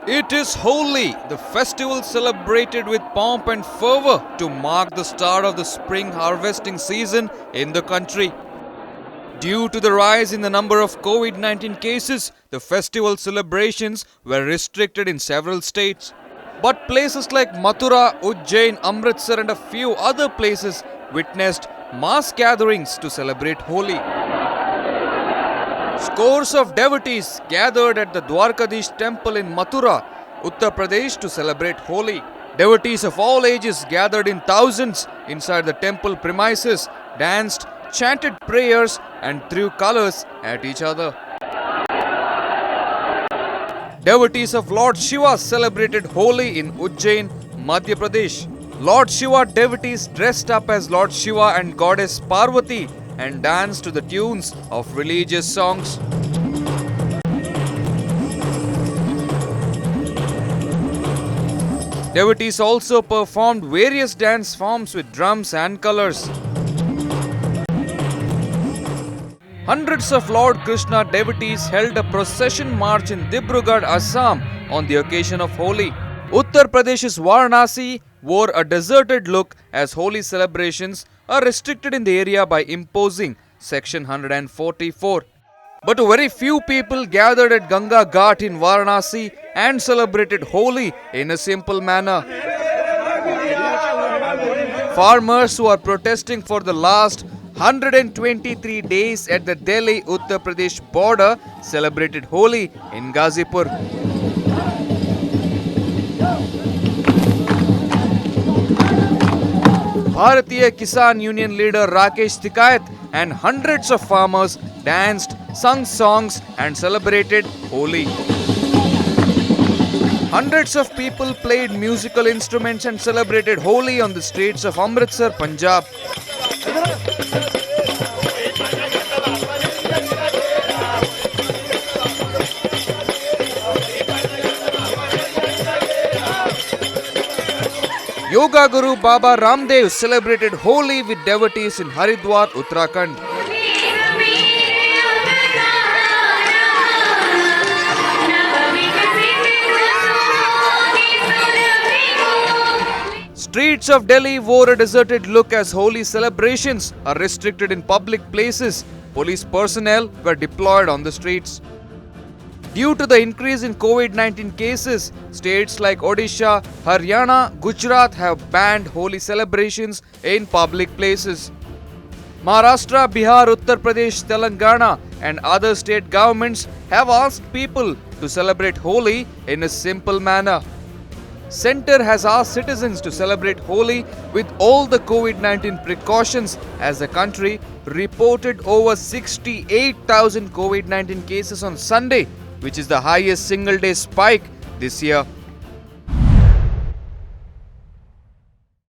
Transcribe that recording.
It is Holi, the festival celebrated with pomp and fervor to mark the start of the spring harvesting season in the country. Due to the rise in the number of COVID-19 cases, the festival celebrations were restricted in several states. But places like Mathura, Ujjain, Amritsar and a few other places witnessed mass gatherings to celebrate Holi. Scores of devotees gathered at the Dwarkadish temple in Mathura, Uttar Pradesh to celebrate Holi. Devotees of all ages gathered in thousands inside the temple premises, danced, chanted prayers and threw colors at each other. Devotees of Lord Shiva celebrated Holi in Ujjain, Madhya Pradesh. Lord Shiva devotees dressed up as Lord Shiva and Goddess Parvati and danced to the tunes of religious songs. Devotees also performed various dance forms with drums and colors. Hundreds of Lord Krishna devotees held a procession march in Dibrugarh, Assam on the occasion of Holi. Uttar Pradesh's Varanasi wore a deserted look as Holi celebrations are restricted in the area by imposing Section 144. But very few people gathered at Ganga Ghat in Varanasi and celebrated Holi in a simple manner. Farmers who are protesting for the last 123 days at the Delhi-Uttar Pradesh border celebrated Holi in Ghazipur. Bharatiya Kisan Union leader Rakesh Tikayat and hundreds of farmers danced, sung songs and celebrated Holi. Hundreds of people played musical instruments and celebrated Holi on the streets of Amritsar, Punjab. Yoga Guru Baba Ramdev celebrated Holi with devotees in Haridwar, Uttarakhand. Streets of Delhi wore a deserted look as Holi celebrations are restricted in public places. Police personnel were deployed on the streets. Due to the increase in COVID-19 cases, states like Odisha, Haryana, Gujarat have banned Holi celebrations in public places. Maharashtra, Bihar, Uttar Pradesh, Telangana and other state governments have asked people to celebrate Holi in a simple manner. Centre has asked citizens to celebrate Holi with all the COVID-19 precautions as the country reported over 68,000 COVID-19 cases on Sunday, which is the highest single-day spike this year.